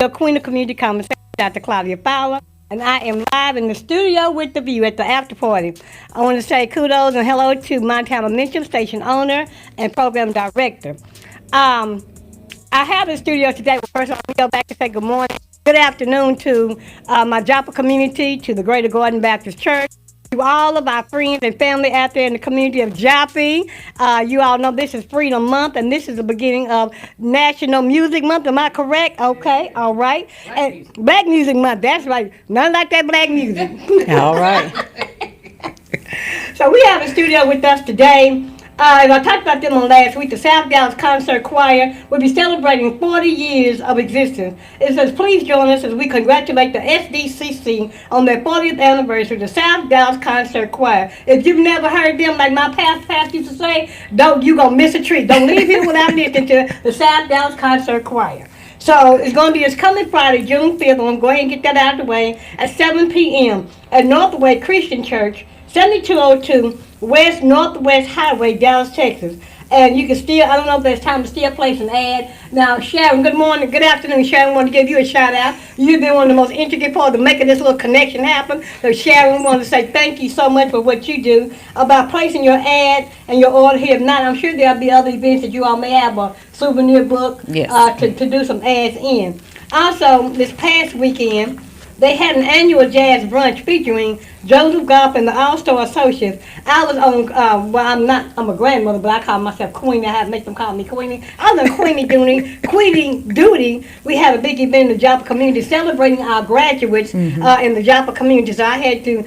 your Queen of Community Conversation, Dr. Claudia Fowler, and I am live in the studio with the view at the after party. I want to say kudos and hello to Montana Mitchell, station owner and program director. Um, I have in the studio today. Well, first, let me go back and say good morning, good afternoon to my Joppa community, to the Greater Garden Baptist Church, to all of our friends and family out there in the community of Joppa. You all know this is Freedom Month, and this is the beginning of National Music Month. Am I correct? Okay, all right. And Black Music Month, that's right. None like that black music. All right. So we have a studio with us today. As I talked about them on last week, the South Dallas Concert Choir will be celebrating 40 years of existence. It says, please join us as we congratulate the SDCC on their 40th anniversary, the South Dallas Concert Choir. If you've never heard them, like my past used to say, you're going to miss a treat. Don't leave here without listening to the South Dallas Concert Choir. So it's going to be this coming Friday, June 5th. I'm going to go ahead and get that out of the way at 7 p.m. at Northway Christian Church, 7202 West Northwest Highway, Dallas, Texas. And you can still, I don't know if there's time to still place an ad. Now, Sharon, good morning, good afternoon. Sharon, I want to give you a shout out. You've been one of the most intricate parts of making this little connection happen. So, Sharon, we want to say thank you so much for what you do about placing your ad and your order here. If not, I'm sure there'll be other events that you all may have a souvenir book to do some ads in. Also, this past weekend, they had an annual jazz brunch featuring Joseph Goff and the All-Star Associates. I was on, I'm a grandmother, but I call myself Queenie. I have to make them call me Queenie. I was on Queenie duty. We had a big event in the Joppa community celebrating our graduates in the Joppa community. So I had to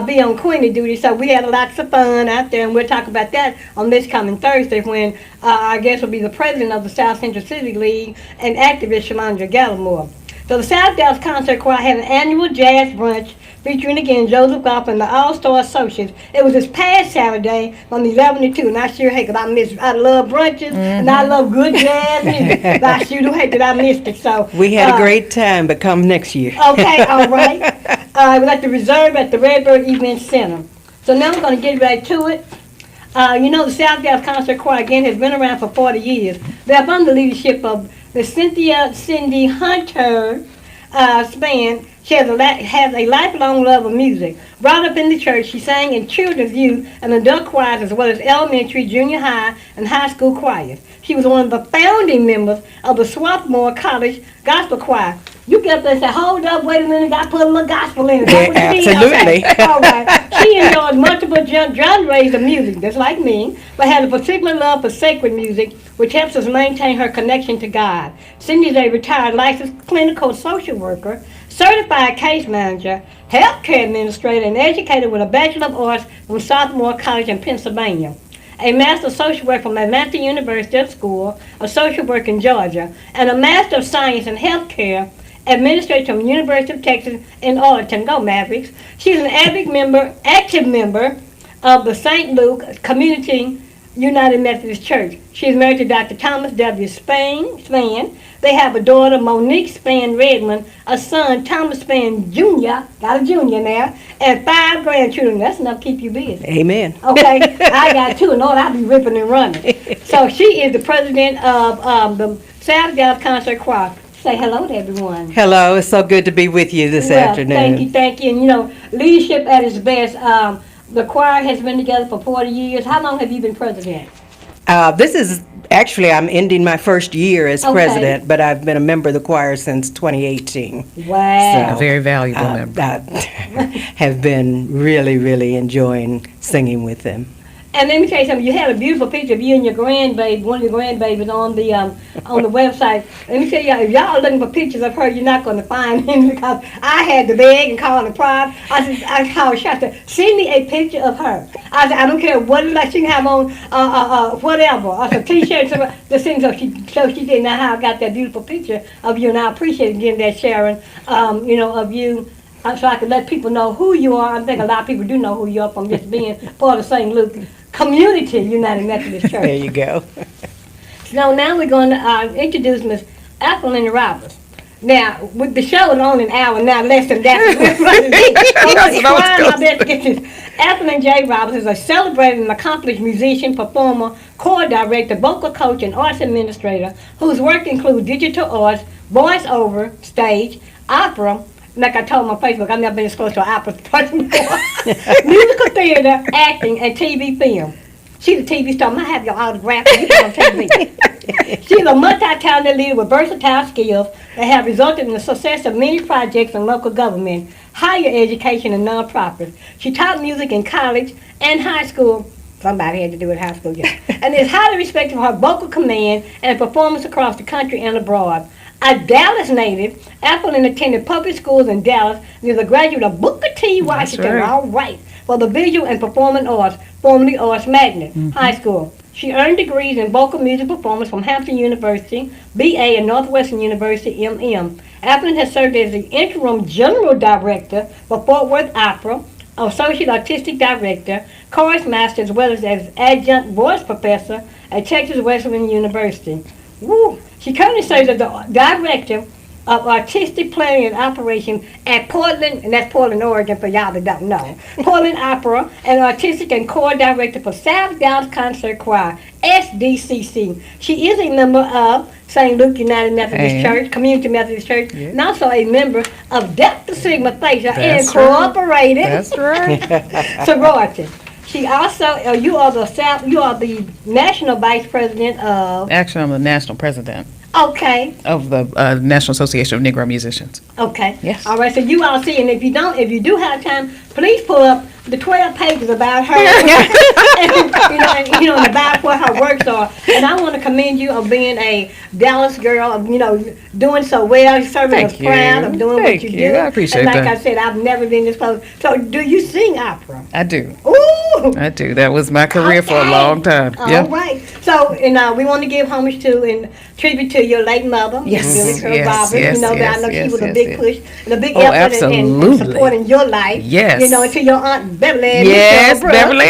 be on Queenie duty. So we had lots of fun out there, and we'll talk about that on this coming Thursday when I guess will be the president of the South Central City League and activist Shalandra Gallimore. So the South Dallas Concert Choir had an annual jazz brunch featuring again Joseph Goff and the All-Star Associates. It was this past Saturday from 11 to 2, and I sure hate because I love brunches and I love good jazz music. But I sure do hate that I missed it. So We had a great time, but come next year. Okay, all right. It was at the Reserve at the Redbird Event Center. So now we're going to get right to it. The South Dallas Concert Choir again has been around for 40 years. They're under the leadership of the Cindy Hunter Span. She has a lifelong love of music. Brought up in the church, she sang in children's, youth, and adult choirs as well as elementary, junior high, and high school choirs. She was one of the founding members of the Swarthmore College Gospel Choir. You get up there and say, hold up, wait a minute, got to put a little gospel in it. Absolutely. Okay. All right. She enjoys multiple genres of music, just like me, but has a particular love for sacred music, which helps us maintain her connection to God. Cindy is a retired licensed clinical social worker, certified case manager, healthcare administrator, and educator with a Bachelor of Arts from Swarthmore College in Pennsylvania, a Master of Social Work from Atlanta University School of Social Work in Georgia, and a Master of Science in Healthcare Administrator from University of Texas in Arlington. Go Mavericks. She's an active member of the St. Luke Community United Methodist Church. She is married to Dr. Thomas W. Span. They have a daughter, Monique Span Redmond, a son, Thomas Span Jr., got a junior now, and 5 grandchildren. That's enough to keep you busy. Amen. Okay, I got 2, and all I'll be ripping and running. So she is the president of the South Dallas Concert Choir. Say hello to everyone. Hello, it's so good to be with you this afternoon. Thank you. And leadership at its best. The choir has been together for 40 years. How long have you been president? This is actually, I'm ending my first year as president, but I've been a member of the choir since 2018. Wow. So, A very valuable member. I have been really, really enjoying singing with them. And let me tell you something. You had a beautiful picture of you and your grandbaby, one of your grandbabies, on the website. Let me tell you, if y'all are looking for pictures of her, you're not going to find any because I had to beg and call and pride. I called Shasta, send me a picture of her. I said, I don't care what it like she can have on, whatever. I said, T-shirt, the thing. So she did. Now how I got that beautiful picture of you, and I appreciate again that, Sharon. Of you. So I can let people know who you are. I think a lot of people do know who you are from just being part of St. Luke Community United Methodist Church. There you go. So now we're going to introduce Miss Ethelyn Roberts. Now, with the show is on an hour now, less than that. We're running late. I'm That's what I was trying gonna my best to get this. Ethelyn J. Roberts is a celebrated and accomplished musician, performer, choir director, vocal coach, and arts administrator whose work includes digital arts, voiceover, stage, opera. Like I told my Facebook, I've never been exposed to an opera person before. Musical theater, acting, and TV film. She's a TV star. I might have your autograph. You put on TV. She's a multi-talented leader with versatile skills that have resulted in the success of many projects in local government, higher education, and nonprofits. She taught music in college and high school. Somebody had to do it in high school, yeah. And is highly respected for her vocal command and performance across the country and abroad. A Dallas native, Ethelyn attended public schools in Dallas and is a graduate of Booker T. Washington. right. All right. For the Visual and Performing Arts, formerly Arts Magnet High School. She earned degrees in vocal music performance from Hampton University, BA, and Northwestern University, MM. Ethelyn has served as the interim general director for Fort Worth Opera, associate artistic director, chorus master, as well as adjunct voice professor at Texas Wesleyan University. Woo. She currently serves as the director of artistic planning and operation at Portland, and that's Portland, Oregon, for y'all that don't know. Portland Opera, and artistic and choir director for South Dallas Concert Choir, SDCC. She is a member of St. Luke United Methodist And- Church, Community Methodist Church, and also a member of Delta Sigma Theta That's Incorporated That's right. sorority. She also, you are the national vice president of. Actually, I'm the national president Okay. of the National Association of Negro Musicians. Okay. Yes. All right. So you all see, and if you do have time, please pull up the 12 pages about her, and, and about what her works are. And I want to commend you of being a Dallas girl, of doing so well, serving us Thank you. proud of doing Thank what you you. do. I appreciate and like that. I said, I've never been this close. So do you sing opera? I do. Ooh. I do. That was my career for a Okay. long time. All Yeah. right. So, we want to give homage to and tribute to your late mother, Yes, Billy Curl yes, Roberts. yes, that I yes, know she yes, was a yes, big yes. push and a big Oh, effort in absolutely. supporting your life. Yes. And to your aunt Beverly Ann. Yes, Michelle Beverly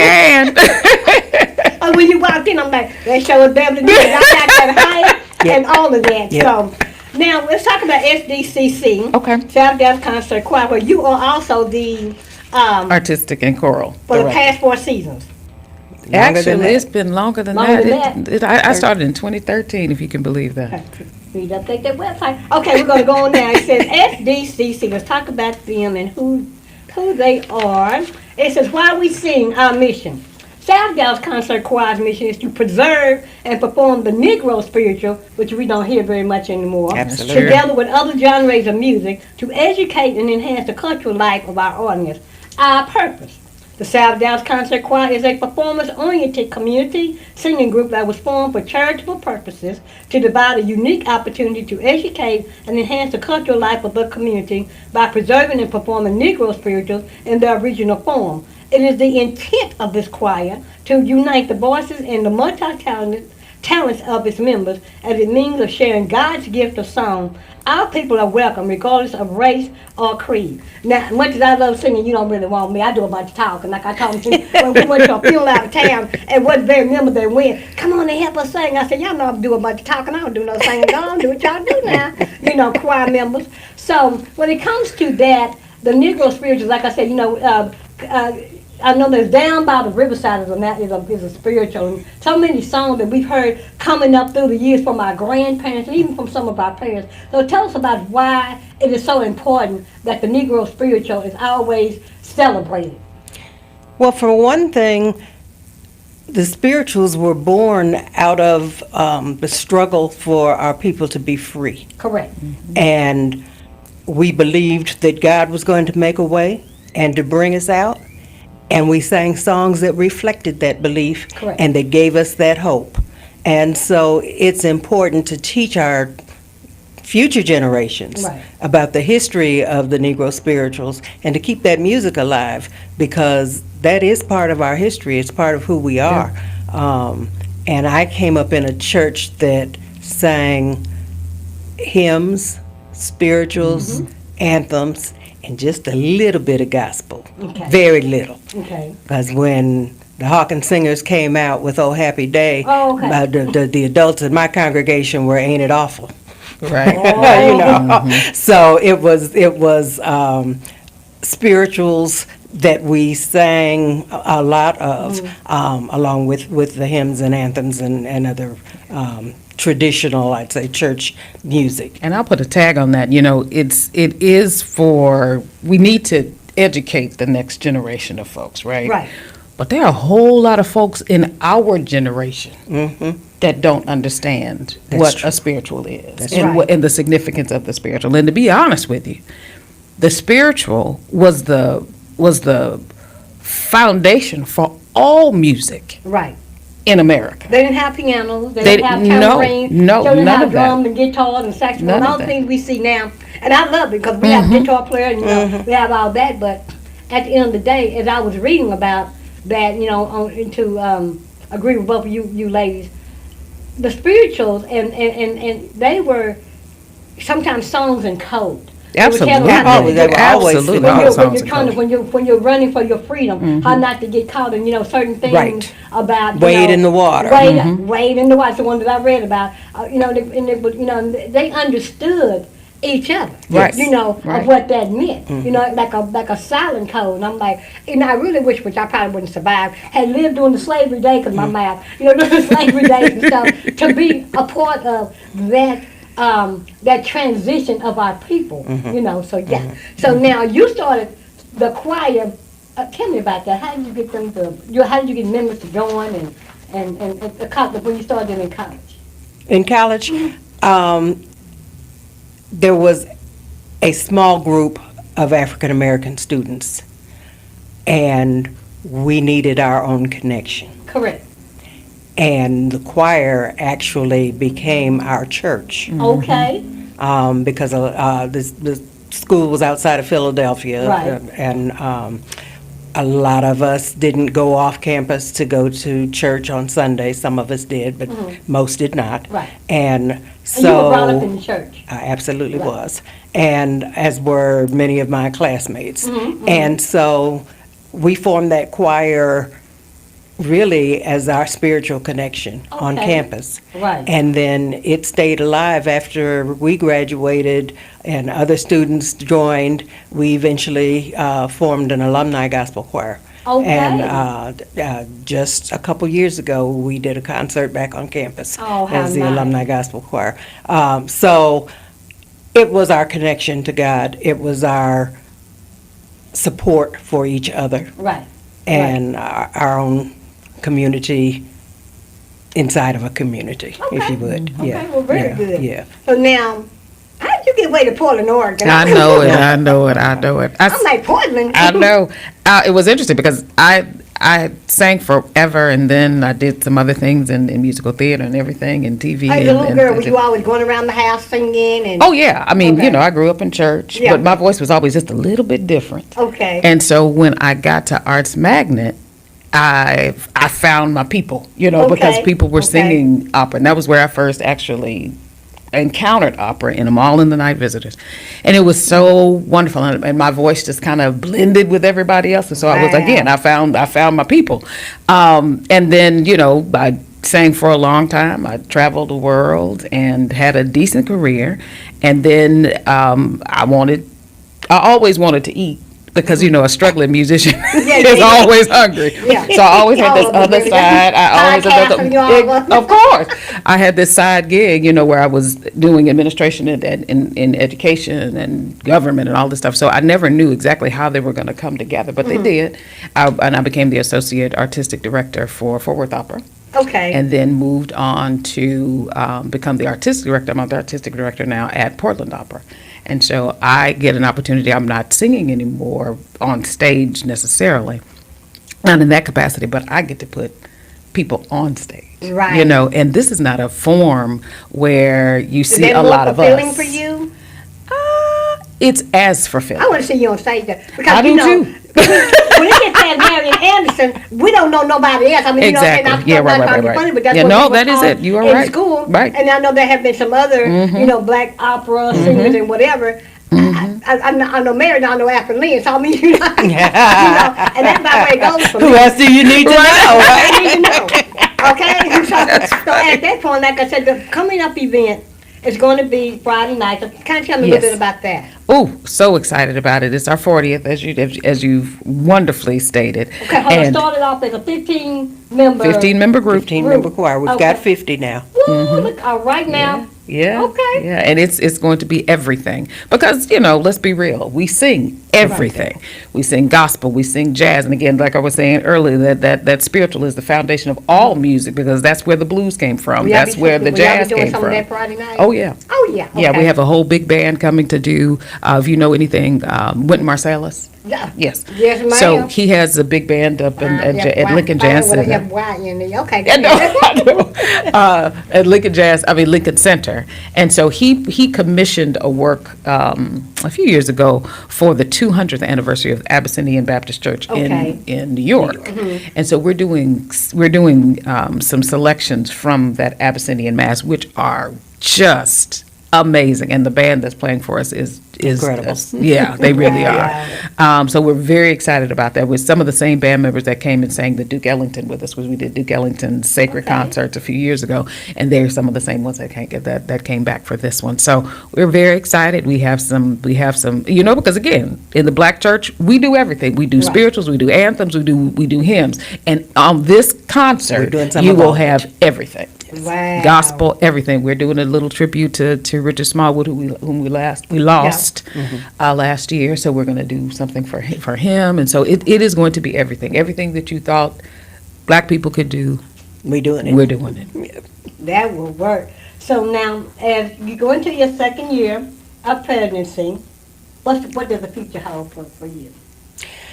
Brooks. Ann. Oh, when you walked in, I'm like, that show was Beverly Ann. I got that height Yep. and all of that. Yep. So, now let's talk about SDCC. Okay. South Dallas Concert Choir, where you are also the Artistic and choral. for the director. past 4 seasons. Longer than Actually, that. it's been longer than Longer that. than I started in 2013, if you can believe that. Need to update that website. Okay, we're going to go on now. It says SDCC. Let's talk about them and who they are. It says, why we sing our mission. South Dallas Concert Choir's mission is to preserve and perform the Negro spiritual, which we don't hear very much anymore, Absolutely. together with other genres of music to educate and enhance the cultural life of our audience. Our purpose. The South Dallas Concert Choir is a performance-oriented community singing group that was formed for charitable purposes to provide a unique opportunity to educate and enhance the cultural life of the community by preserving and performing Negro spirituals in their original form. It is the intent of this choir to unite the voices and the multi-talented talents of its members as a means of sharing God's gift of song. Our people are welcome regardless of race or creed. Now, much as I love singing, you don't really want me. I do a bunch of talking. Like I told you when we went to a funeral out of town and wasn't very memorable, they went, come on and help us sing. I said, y'all know I do a bunch of talking. I don't do no singing. I don't do what y'all do now. Choir members. So when it comes to that, the Negro spirituals, like I said, I know there's Down by the Riverside is a spiritual. And so many songs that we've heard coming up through the years from our grandparents and even from some of our parents. So tell us about why it is so important that the Negro spiritual is always celebrated. Well, for one thing, the spirituals were born out of the struggle for our people to be free. Correct. And we believed that God was going to make a way and to bring us out. And we sang songs that reflected that belief. Correct. And that gave us that hope. And so it's important to teach our future generations Right. about the history of the Negro spirituals and to keep that music alive, because that is part of our history. It's part of who we are. And I came up in a church that sang hymns, spirituals, anthems, and just a little bit of gospel. Okay. Very little. Okay. Because when the Hawkins Singers came out with Oh Happy Day, Oh, okay. the adults in my congregation were Ain't It Awful. Right. You know. So it was spirituals that we sang a lot of, along with the hymns and anthems and other traditional, I'd say, church music. And I'll put a tag on that. You know, it is for, we need to educate the next generation of folks, right? Right. But there are a whole lot of folks in our generation that don't understand That's what true. a spiritual is That's and, right. and the significance of the spiritual. And to be honest with you, the spiritual was the foundation for all music Right. in America. They didn't have pianos. They They didn't have didn't- no, tambourines. no, They didn't none have of that. drums and guitars and saxophone. None of All the that. things we see now. And I love it because we have guitar players and, you know, we have all that. But at the end of the day, as I was reading about that, you know, to agree with both of you ladies, the spirituals, and they were sometimes songs in code. They would tell them how Absolutely. to- They were always Absolutely. when All you're, songs in code. when you're running for your freedom, how not to get caught in, you know, certain things Right. about, you Wade know, in the water. Wade in the water. It's the one that I read about. You know, they understood each other. Right. You know, Right. of what that meant. You know, like a silent code. And I'm like, and I really wish, which I probably wouldn't survive, had lived during the slavery day, because my math, you know, during the slavery days and stuff, to be a part of that. That transition of our people, you know. So yeah. So now you started the choir. Tell me about that. How did you get them to? How did you get members to join and the college when you started in college? In college, there was a small group of African American students, and we needed our own connection. Correct. And the choir actually became our church. Okay. Because the school was outside of Philadelphia. Right. And a lot of us didn't go off campus to go to church on Sunday. Some of us did, but most did not. Right. And so. And you were brought up in the church. I absolutely Right. was. And as were many of my classmates. And so we formed that choir really as our spiritual connection on Okay. campus. Right. And then it stayed alive after we graduated and other students joined. We eventually formed an alumni gospel choir. Okay. And just a couple years ago, we did a concert back on campus Oh, how as the nice. alumni gospel choir. So it was our connection to God. It was our support for each other Right. and our own community inside of a community, if Okay. you would. Okay. Yeah. Well, very yeah, good. Yeah. So now, how did you get away to Portland, Oregon? I know it. I know it. I know it. I'm like Portland. I know. It was interesting because I sang forever, and then I did some other things in musical theater and everything, and TV. As a and, little girl, were you always going around the house singing? And Oh yeah, I mean, Okay. you know, I grew up in church, Yeah. but my voice was always just a little bit different. Okay. And so when I got to Arts Magnet, I found my people, you know, because Okay. people were Okay. singing opera, and that was where I first actually encountered opera in them all in the Night Visitors, and it was so wonderful, and my voice just kind of blended with everybody else, and so I was Wow. again, I found my people, and then you know I sang for a long time. I traveled the world and had a decent career, and then I always wanted to eat. Because you know a struggling musician Yeah, is yeah. always hungry, Yeah. so I always had this All of other them. side. I always had Podcasting, you all were. of course, I had this side gig, you know, where I was doing administration in education and government and all this stuff. So I never knew exactly how they were going to come together, but they did. And I became the associate artistic director for Fort Worth Opera. Okay. And then moved on to become the artistic director. I'm the artistic director now at Portland Opera. And so I get an opportunity. I'm not singing anymore on stage necessarily, not in that capacity, but I get to put people on stage. Right. You know, and this is not a form where you Is see that a more lot of fulfilling us. for you? It's as fulfilling. I want to see you on stage there. Because, I do you know, too. when it gets past Marion Anderson, we don't know nobody else. I mean, Exactly. you know, and Yeah, I'm right, not trying to be right, funny, right. but that's Yeah, what no, we were that is taught it. You are in right. school. Right. And I know there have been some other, you know, black opera singers and whatever. I know Mary, I know Afro Lynn, so I mean, you know, and that's about where it goes for me. Who else do you need to know, right? I need to know. Okay? So at that point, like I said, the coming up event It's going to be Friday night. So kind of tell me a Yes. little bit about that. Oh, so excited about it. It's our 40th, as you've wonderfully stated. Okay, hold on. And Started off as a 15-member. 15-member group. 15-member choir. We've got Okay. 50 now. Woo, look, right now. Yeah. Okay. Yeah, and it's going to be everything. Because, let's be real. We sing everything. We sing gospel, we sing jazz. And again, like I was saying earlier, that spiritual is the foundation of all music because that's where the blues came from. Will y'all That's be- where the will y'all be jazz doing came some of from. that Friday night? Oh, yeah. Oh, yeah. Yeah, we okay. have a whole big band coming to do, if you know anything, Wynton Marsalis. Yeah. Yes. Yes, ma'am. So he has a big band up at Lincoln Jazz Center. Center. Okay. Yeah, no, I know. At Lincoln Center. And so he commissioned a work a few years ago for the 200th anniversary of Abyssinian Baptist Church Okay. in New York. And so we're doing some selections from that Abyssinian Mass, which are just amazing. And the band that's playing for us is Incredible. Yeah, they really Wow. are. So we're very excited about that. With some of the same band members that came and sang the Duke Ellington with us, because we did Duke Ellington's sacred concerts a few years ago, and they're some of the same ones that came back for this one. So we're very excited. We have some, because again, in the Black church, we do everything. We do spirituals, we do anthems, we do hymns, and on this We're concert, doing some you of will all of it. have everything. Wow. Gospel, everything. We're doing a little tribute to Richard Smallwood, whom we lost last year. So we're going to do something for him, and so it is going to be everything that you thought Black people could do. We're doing it. We're doing it. That will work. So now, as you go into your second year of presidency, what does the future hold for you?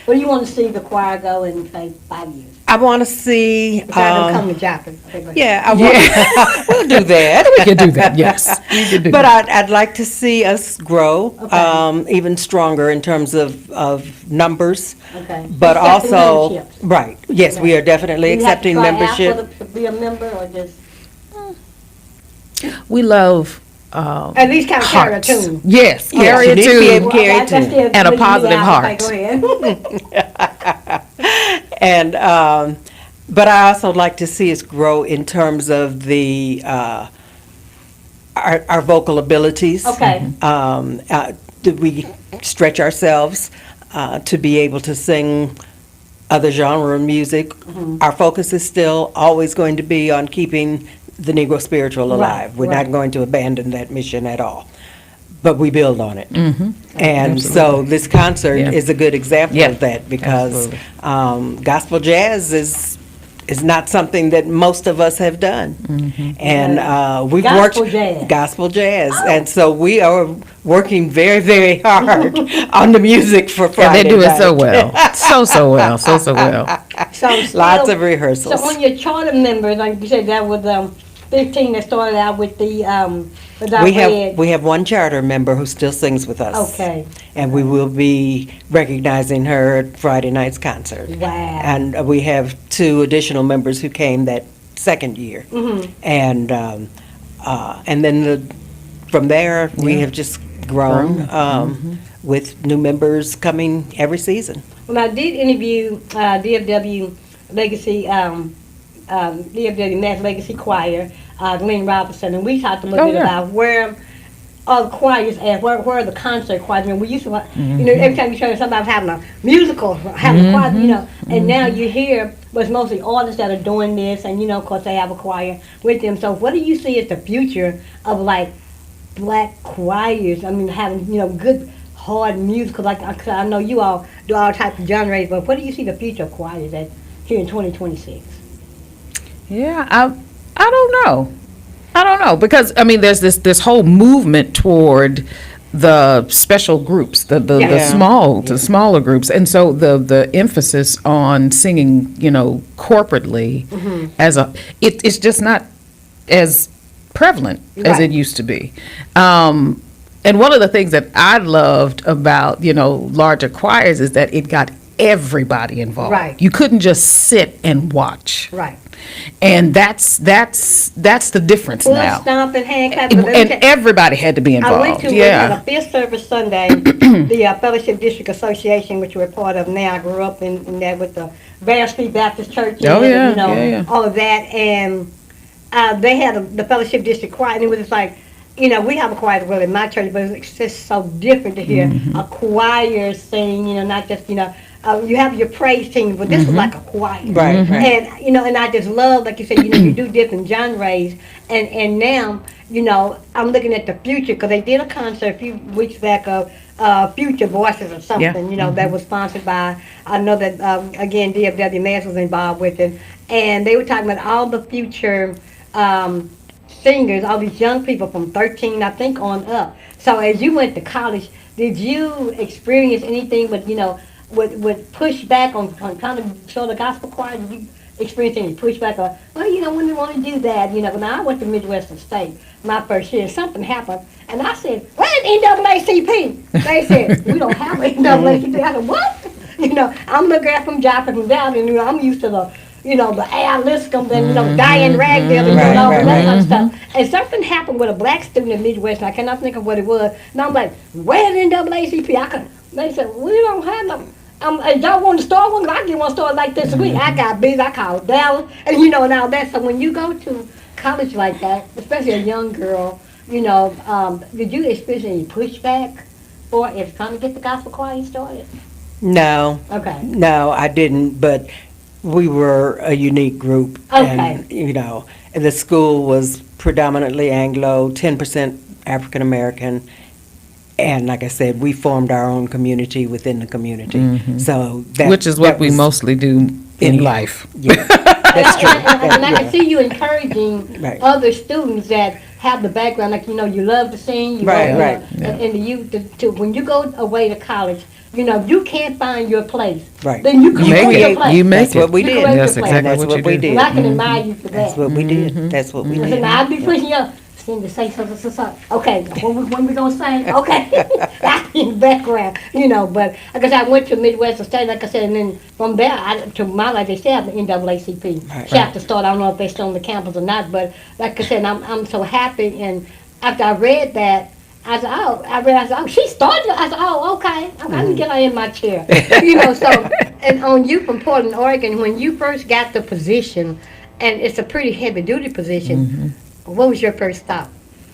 Where do you want to see the choir go in, say, 5 years? I want to see. Besides them coming to Joplin. Okay, go ahead. Yeah, I want. We'll do that. We can do that. Yes, you can do But that. I'd like to see us grow even stronger in terms of numbers. Okay. But Accepting also, memberships. right, yes, we are definitely You have to accepting try out membership. to be a member or just, We love at least kind of carry a hearts. tune. Yes, Yes, carry you a need to be tune. able to carry a That's tune. still And a putting you positive out. heart. Okay, go ahead. And, but I also like to see us grow in terms of the, our vocal abilities. Okay. Do we stretch ourselves to be able to sing other genre music? Our focus is still always going to be on keeping the Negro spiritual alive. Right, We're right. not going to abandon that mission at all, but we build on it. Mm-hmm. And so this concert Yeah. is a good example Yeah, of that because absolutely. gospel jazz is not something that most of us have done. And we've Gospel worked jazz. gospel jazz, and so we are working very, very hard on the music for And Friday they're doing so night. well. So well. So well. So still- Lots of rehearsals. So on your charter members, like you said, that was 15 that started out with the that I read. We have one charter member who still sings with us. Okay. And we will be recognizing her at Friday night's concert. Wow. And we have 2 additional members who came that second year. Mhm. And then from there, we have just grown with new members coming every season. Well, I did interview DFW Legacy, DFW Mass Legacy Choir, Glenn Robinson, and we talked a little Oh, bit yeah. about where all the choirs at, where are the concert choirs? I mean, we used to, every time you turn somebody was having a musical, having a choir, and now you hear, but it's mostly artists that are doing this, and of course they have a choir with them. So what do you see as the future of like Black choirs? I mean, having good hard musical, like 'cause I know you all do all types of genres, but what do you see the future of choirs at here in 2026? Yeah, I don't know. Because I mean, there's this whole movement toward the special groups, the Yeah. smaller groups, and so the emphasis on singing, corporately as it's just not as prevalent as Right. it used to be. And one of the things that I loved about larger choirs is that it got everybody involved. Right. You couldn't just sit and watch. Right. And that's the difference Foot now. stomping, hand And clapping. but let me tell- everybody had to be I went involved. to we had a Yeah. fifth service Sunday, the Fellowship District Association, which we're part of now. I grew up in that with the Bear Street Baptist Church. Oh, and, yeah, yeah. all of that. And they had the Fellowship District Choir, and it was just like, you know, we have a choir well in my church, but it's just so different to hear a choir sing, you know, not just, you know, you have your praise team, but this was like a choir. Right, right. And, you know, and I just love, like you said, you know, you do different genres. And now, you know, I'm looking at the future, because they did a concert a few weeks back of Future Voices or something, you know, that was sponsored by, I know that, again, DFW Mass was involved with it. And they were talking about all the future singers, all these young people from 13, I think, on up. So as you went to college, did you experience anything with, you know, with pushback on kind of sort of gospel choir? Did you experience any pushback or, well, you know, when you want to do that? You know, now I went to Midwestern State my first year, something happened, and I said, where's NAACP? They said, we don't have an NAACP. I said, what? You know, I'm looking at from Joplin from down, and you know, I'm used to the, you know, the Al Liscombe and, you know, Diane Ragdale and all that kind of stuff. And something happened with a black student in Midwest, and I cannot think of what it was. And I'm like, where's NAACP? They said, we don't have them. Y'all want to start one? I get one started like this week. I got busy. I called Dallas, and you know, and all that. So when you go to college like that, especially a young girl, you know, did you experience any pushback for it trying to get the gospel choir started? No. Okay. No, I didn't, but we were a unique group. Okay. And, you know, and the school was predominantly Anglo, 10% African American. And like I said, we formed our own community within the community. So that, Which is what that we was- mostly do in life. Yeah, that's true. And I Yeah. can see you encouraging Right. other students that have the background, like, you know, you love to sing. You Right, love, right. And the youth, to, when you go away to college, you know, you can't find your place. Right. Then you You create make your it. place. You make That's what we You did. create your That's place. exactly That's what what you we do. did. And I can admire you for that. That's what we did. That's what we I said, did. now I'd be pushing you. Cindy, say something. Okay, when we gonna sing? Okay, in the background, you know. But like I said, I went to Midwestern State, like I said, and then from there, to my life, they still have the NAACP Right. chapter start. I don't know if they're still on the campus or not, but like I said, I'm so happy. And after I read that, I said, oh, she started. I said, oh, okay, let me get her in my chair, you know. So, and on you from Portland, Oregon, when you first got the position, and it's a pretty heavy duty position. What was your first stop?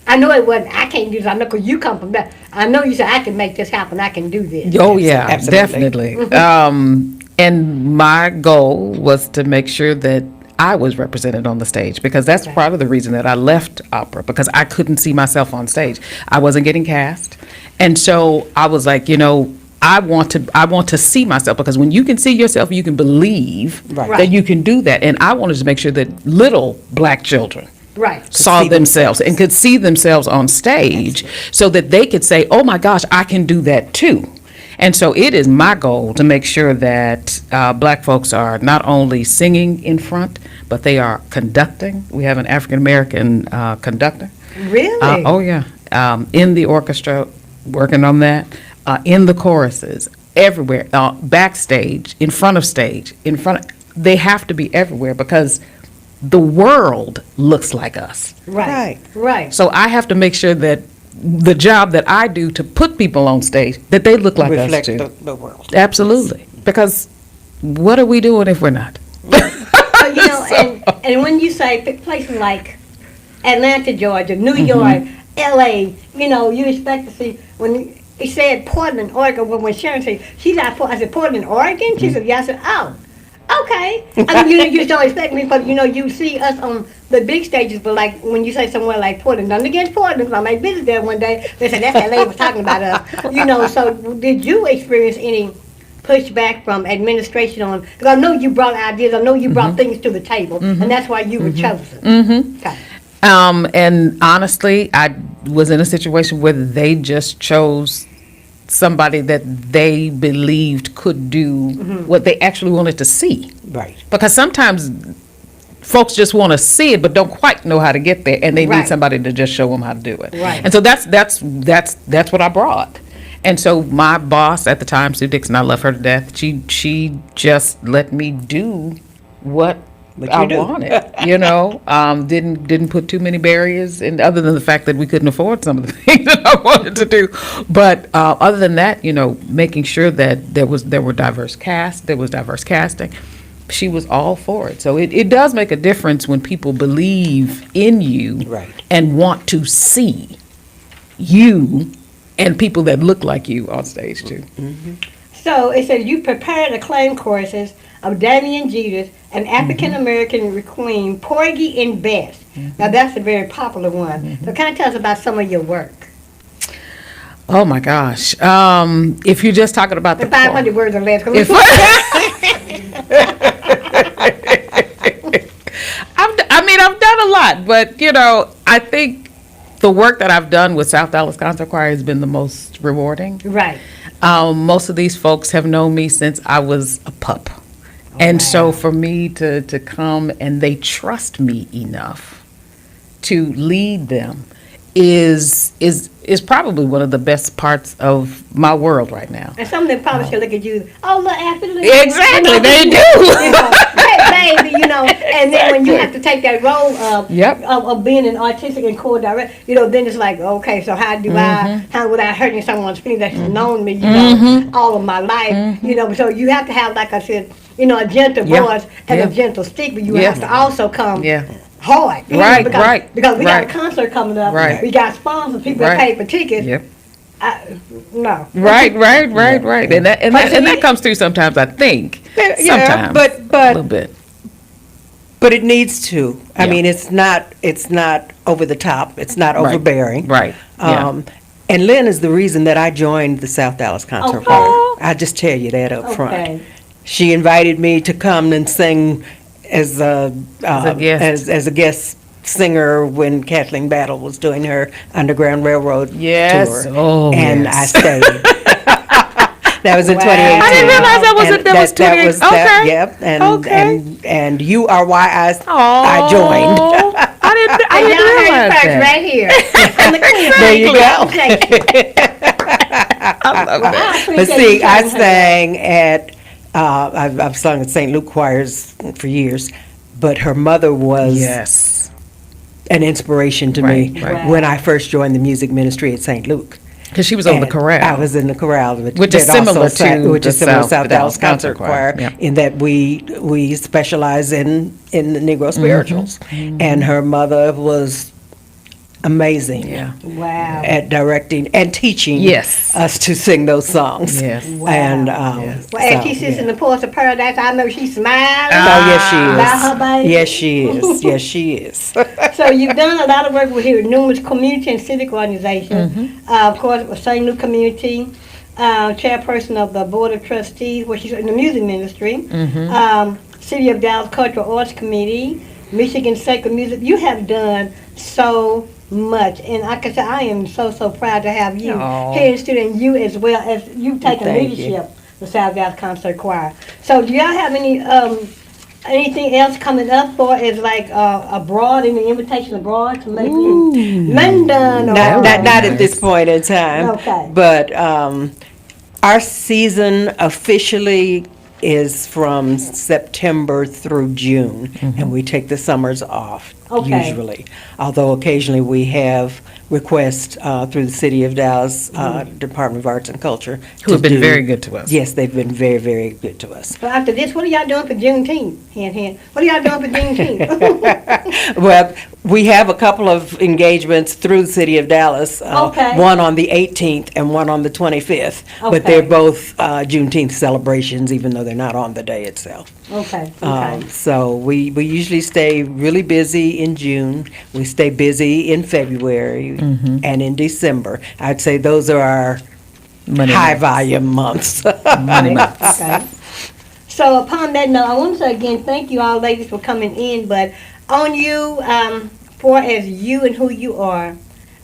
I know it wasn't, I can't do this, I know, because you come from that. I know you said, I can make this happen, I can do this. Oh, yeah, Absolutely. definitely. And my goal was to make sure that I was represented on the stage, because that's part of the reason that I left opera, because I couldn't see myself on stage. I wasn't getting cast. And so I was like, you know, I want to see myself, because when you can see yourself, you can believe Right. that you can do that. And I wanted to make sure that little black children Right. saw see themselves and could see themselves on stage, so that they could say, oh my gosh, I can do that too. And so it is my goal to make sure that black folks are not only singing in front, but they are conducting. We have an African-American conductor. Really? Oh, yeah. In the orchestra, working on that, in the choruses, everywhere, backstage, in front of stage, they have to be everywhere, because the world looks like us. Right. Right. So I have to make sure that the job that I do to put people on stage, that they look like us Reflect too. the world. Absolutely. Because what are we doing if we're not? So, you know, and when you say places like Atlanta, Georgia, New York, L.A., you know, you expect to see, when he said Portland, Oregon, when Sharon said, she's out, I said, Portland, Oregon? She said, yeah. I said, oh, okay. I mean, you just don't expect me, but, you know, you see us on the big stages, but like when you say somewhere like Portland, nothing against Portland, 'cause I may visit there one day, they said, that's L.A. was talking about us. You know, so did you experience any pushback from administration on, because I know you brought ideas, I know you brought things to the table, and that's why you were chosen. Okay. And honestly, I was in a situation where they just chose somebody that they believed could do what they actually wanted to see. Right. Because sometimes folks just want to see it, but don't quite know how to get there, and they Right. need somebody to just show them how to do it. Right. And so that's what I brought. And so my boss at the time, Sue Dixon, I love her to death. She just let me do what I you do. wanted. You know, didn't put too many barriers in, other than the fact that we couldn't afford some of the things that I wanted to do. But other than that, you know, making sure that there were diverse cast, there was diverse casting. She was all for it. So it does make a difference when people believe in you Right. and want to see you and people that look like you on stage too. So it says you prepared acclaimed choruses of Damian Jeter and African American queen Porgy and Bess. Now that's a very popular one. So kind of tell us about some of your work. Oh my gosh! If you're just talking about The the 500 words or less. 'Cause If- I've done a lot, but I think the work that I've done with South Dallas Concert Choir has been the most rewarding. right. Most of these folks have known me since I was a pup. And so for me to come and they trust me enough to lead them is probably one of the best parts of my world right now. And some of them probably should look at you. Oh, look, Ashley. Exactly, they do. Hey, baby, and then when you have to take that role Yep. of being an artistic and co-director, then it's like, okay, so how do I, without hurting someone's feelings that's known me, all of my life, so you have to have, like I said, a gentle Yeah. voice and Yeah. a gentle stick, but you Yeah. have to also come Yeah. hard. Right, because, right, Because we got a right. concert coming up. Right. We got sponsors, people that Right. pay for tickets. Yep. No. Right. And that But so that you- comes through sometimes, I think. Yeah, Sometimes. but- a little bit. But it needs to. I Yeah. mean, it's not over the top. It's not Right. overbearing. Right. Yeah. And Lynn is the reason that I joined the South Dallas Concert Okay. Choir. I'll just tell you that up front. Okay. She invited me to come and sing as a guest. as a guest singer when Kathleen Battle was doing her Underground Railroad Yes. tour. Oh, and yes. I stayed. That was in Wow. 2018. I didn't realize that was And that was 2018. Okay. Yep. And, Okay. and you are why I Oh, joined. I didn't And y'all heard realize it first that. right here. On the Queen. There you go. I love that. But see, I sang at, I've sung at St. Luke choirs for years, but her mother was Yes. an inspiration to Right, me right. when I first joined the music ministry at St. Luke. Because she was on the And chorale. I was in the chorale, Which is that also similar sang- to which the is similar to South South Dallas Concert Choir, Yep. in that we specialize in the Negro spirituals, and her mother was amazing. Yeah. Wow. At directing and teaching Yes. us to sing those songs. Yes. And Yes. Well, and so, she sits yeah. in the porch of paradise. I know she's smiling. Oh, yes, she is. About her baby. Yes, she is. Yes, she is. So you've done a lot of work with here, numerous community and civic organizations. Of course, with St. Luke Community, chairperson of the Board of Trustees, where she's in the music ministry. City of Dallas Cultural Arts Committee, Michigan Sacred Music. You have done so much, and like I said, I am so proud to have you Aw. here in studio, and you as well as you've taken Thank you. leadership of South Dallas Concert Choir. So do y'all have anything else coming up for is like abroad, any invitation abroad to maybe London or Not at this point in time. Okay. But our season officially is from September through June, and we take the summers off Okay. usually. Although occasionally we have requests through the City of Dallas Department of Arts and Culture. Who have to been do- very good to us. Yes, they've been very, very good to us. So after this, what are y'all doing for Juneteenth? Hand. What are y'all doing for Juneteenth? Well, we have a couple of engagements through the City of Dallas. Okay. One on the 18th and one on the 25th. Okay. But they're both Juneteenth celebrations, even though they're not on the day itself. Okay. So we usually stay really busy in June. We stay busy in February and in December. I'd say those are our Money high months. volume months. Money months. Okay. So upon that note, I want to say again, thank you all ladies for coming in, but on you, for as you and who you are,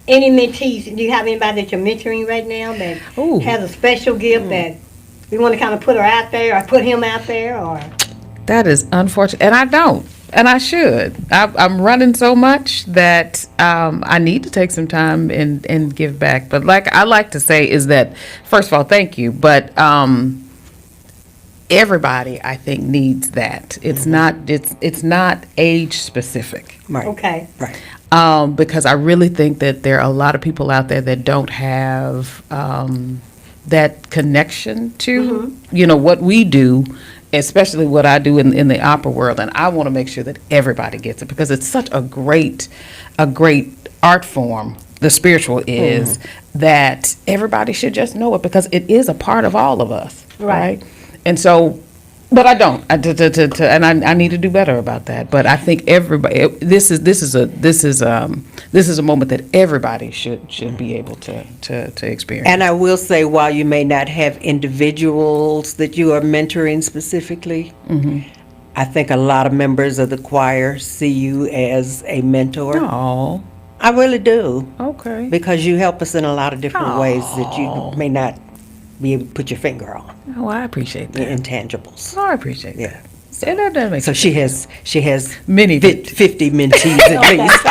any mentees, do you have anybody that you're mentoring right now that Ooh. has a special gift that we want to kind of put her out there or put him out there or? That is unfortunate, and I don't, and I should. I'm running so much that I need to take some time and give back. But like I like to say is that, first of all, thank you, but everybody I think needs that. It's not age specific. Right. Okay. Right. Because I really think that there are a lot of people out there that don't have that connection to, what we do, especially what I do in the opera world. And I want to make sure that everybody gets it because it's such a great art form the spiritual is that everybody should just know it because it is a part of all of us, Right. right? And so, but I don't, and I need to do better about that. But I think everybody, this is a moment that everybody should be able to experience. And I will say, while you may not have individuals that you are mentoring specifically, I think a lot of members of the choir see you as a mentor. Oh, I really do, okay. because you help us in a lot of different ways that you may not be able to put your finger on, Oh, I appreciate the that. intangibles. Oh, I appreciate that. Yeah. So that makes So she has many 50 mentees at least.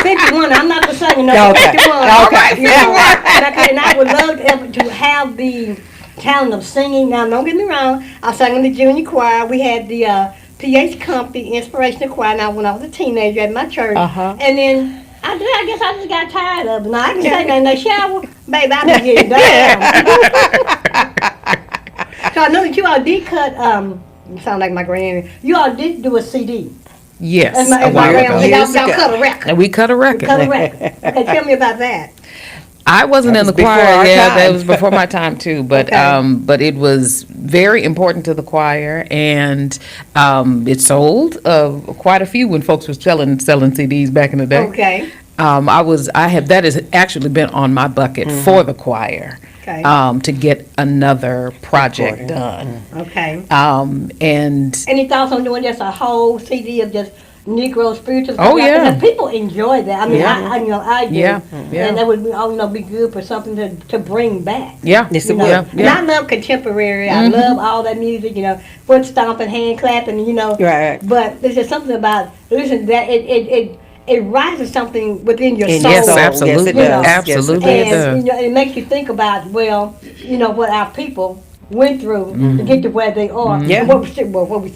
51, I'm not the singing, no, Okay. 51. Okay. And I would love to have the talent of singing. Now, don't get me wrong, I sang in the junior choir. We had the PH Company Inspirational Choir now when I was a teenager at my church. Uh-huh. And then I guess I just got tired of it. Now, I can sing in the shower, baby, I can get down. So I know that you all did cut, you sound like my granny, you all did do a CD. Yes, And my, a and my while grandma, ago. y'all cut a record. And we cut a record. Cut a record. Okay, tell me about that. I wasn't That in the was before choir. our Yeah, time. that was before my time too. But Okay. but it was very important to the choir, and it sold quite a few when folks were selling CDs back in the day. Okay. That has actually been on my bucket for the choir. Okay. To get another project Recording. done. Okay. And Any thoughts on doing just a whole CD of just Negro spirituals? Oh, yeah. Because people enjoy that. I mean, Yeah. I do. Yeah, yeah. And that would be, be good for something to bring back. yeah, Yes, You it know? will. yeah, And yeah. I love contemporary. I love all that music, foot stomping, hand clapping, Right. But there's just something about, listen, that it rises something within your In soul. your Yes, soul. absolutely, Yes, it does. absolutely it does. And it makes you think about, what our people went through to get to where they are. Yeah. And what we're still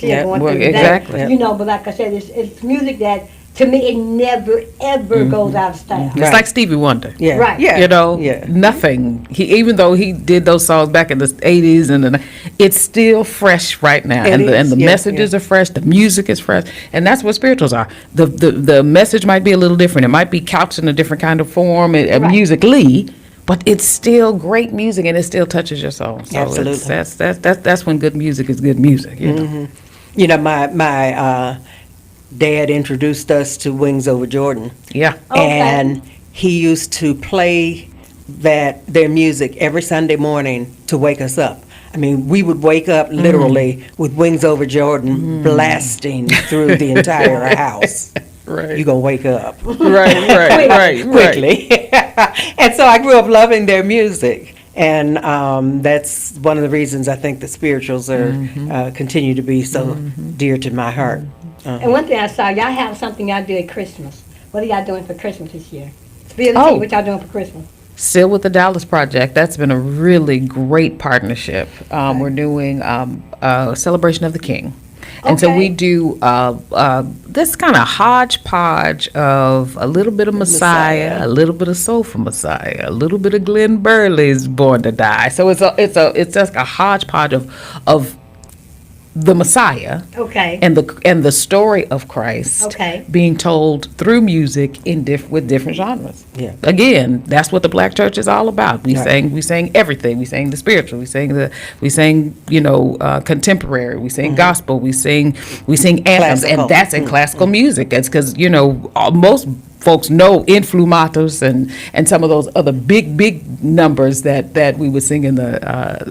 Yeah, going well, through today. exactly. But like I said, it's music that, to me, it never, ever goes out of style. It's Right. like Stevie Wonder. Yeah. Right. Yeah. You know, nothing. Even though he did those songs back in the 80s, it's still fresh right now. It And is, the yeah, messages are fresh, the music is fresh, and that's what spirituals are. The message might be a little different. It might be couched in a different kind of form, Right. musically, but it's still great music, and it still touches your soul. So Absolutely. that's when good music is good music. You know. You know, my dad introduced us to Wings Over Jordan. Yeah. Okay. And he used to play their music every Sunday morning to wake us up. I mean, we would wake up literally with Wings Over Jordan blasting through the entire house. Right. You're going to wake up right. quickly. And so I grew up loving their music. And that's one of the reasons I think the spirituals are continue to be so dear to my heart. And one thing I saw, y'all have something y'all do at Christmas. What are y'all doing for Christmas this year? Spill the Oh. tea, what y'all doing for Christmas? Still with the Dallas Project, that's been a really great partnership. We're doing a celebration of the King. And so Okay. we do this kind of hodgepodge of a little bit of Messiah, a little bit of Soulful Messiah, a little bit of Glenn Burley's Born to Die. So it's just a hodgepodge of the Messiah Okay. and the story of Christ Okay. being told through music with different genres. Yeah. Again, that's what the Black Church is all about. We Right. sang everything. We sang the spiritual. We sang contemporary. We sang gospel. We sing anthems, Classical. and that's in classical music. It's because most folks know Influmatus and some of those other big numbers that we would sing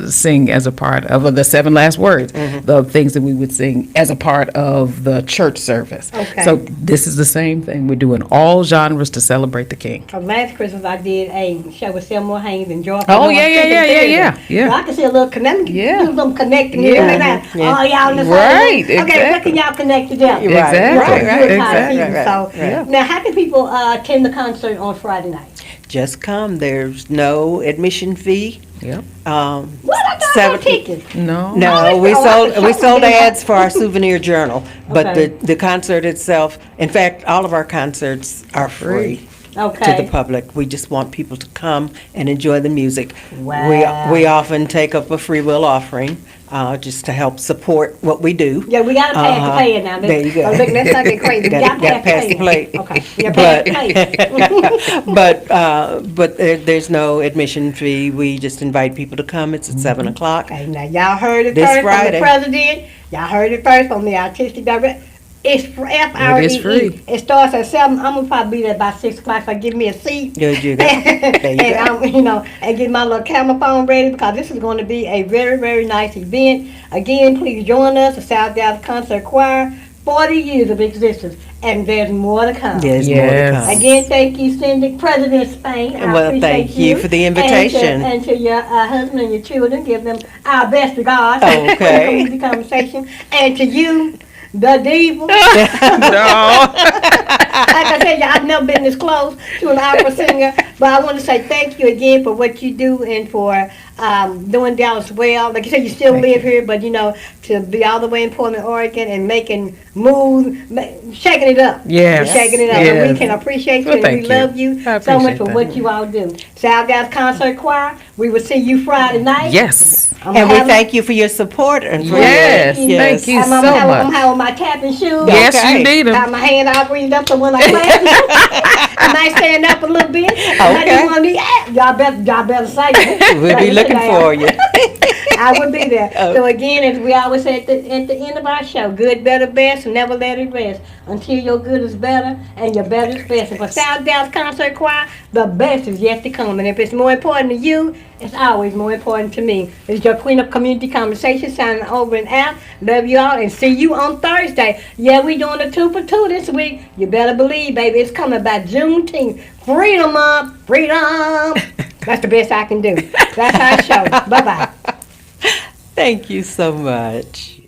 sing as a part of the seven last words, the things that we would sing as a part of the church service. Okay. So this is the same thing. We're doing all genres to celebrate the King. Last Christmas I did a show with Seymour Haynes and Joy. Oh, yeah. So I can see a little connecting. Yeah. Do some connecting Yeah. here and there. Yeah. Oh, y'all in the same Right, room. Okay, what exactly. can y'all connect together? Right, Exactly, Right, good exactly. time. So Yeah. now, how can people attend the concert on Friday night? Just come. There's no admission fee. Yep. What I got no 7 tickets. No. No, we Oh, I sold can show ads for our souvenir journal, but Okay. the concert itself, in fact, all of our concerts are free. Okay. the public. We just want people to come and enjoy the music. Wow. We often take up a free will offering, just to help support what we do. Yeah, we gotta pass the plate now. There you go. Look, let's not get crazy. We Gotta gotta pass the plate. Okay, yeah, pass the plate. But there's no admission fee. We just invite people to come. It's at 7 o'clock. Okay, now y'all heard it This first from Friday. the president. Y'all heard it first from the artistic director. It's FREE. It is free. It starts at 7. I'm gonna probably be there by 6 o'clock. So give me a seat. There you go. There you And go. and get my little camera phone ready because this is going to be a very, very nice event. Again, please join us, the South Dallas Concert Choir. 40 years of existence, and there's more to come. There's more to Yes. come. Again, thank you, Cindy, President of Spain. I Well, appreciate thank you for the invitation. And to your husband and your children, give them our best regards. Okay. For the conversation. And to you, the diva. No. Like I said, I've never been this close to an opera singer, but I want to say thank you again for what you do and for doing Dallas well. Like you said, you still live here, but to be all the way in Portland, Oregon, and making moves, shaking it up. Yes. You're shaking it up. And Yes. we can appreciate you Well, and thank we you. love you I so much appreciate for that. what you all do. South Dallas Concert Choir, we will see you Friday night. Yes. And we thank you for your support and for Yes. your, Thank you I'm so I'm much. having my tapping shoes. Yes, Okay. you need Got them. my hand all greased up so when I clap, I might stand up a little bit. I Okay. just want to be, y'all better say it. We'll be looking for you. I would be there. So again, as we always say at the end of our show, good, better, best, and never let it rest until your good is better and your better is best. And for South Dallas Concert Choir, the best is yet to come. And if it's more important to you, it's always more important to me. It's your Queen of Community Conversation signing over and out. Love you all and see you on Thursday. Yeah, we doing a 2 for 2 this week. You better believe, baby, it's coming by Juneteenth. Freedom up, freedom. That's the best I can do. That's our show. Bye-bye. Thank you so much.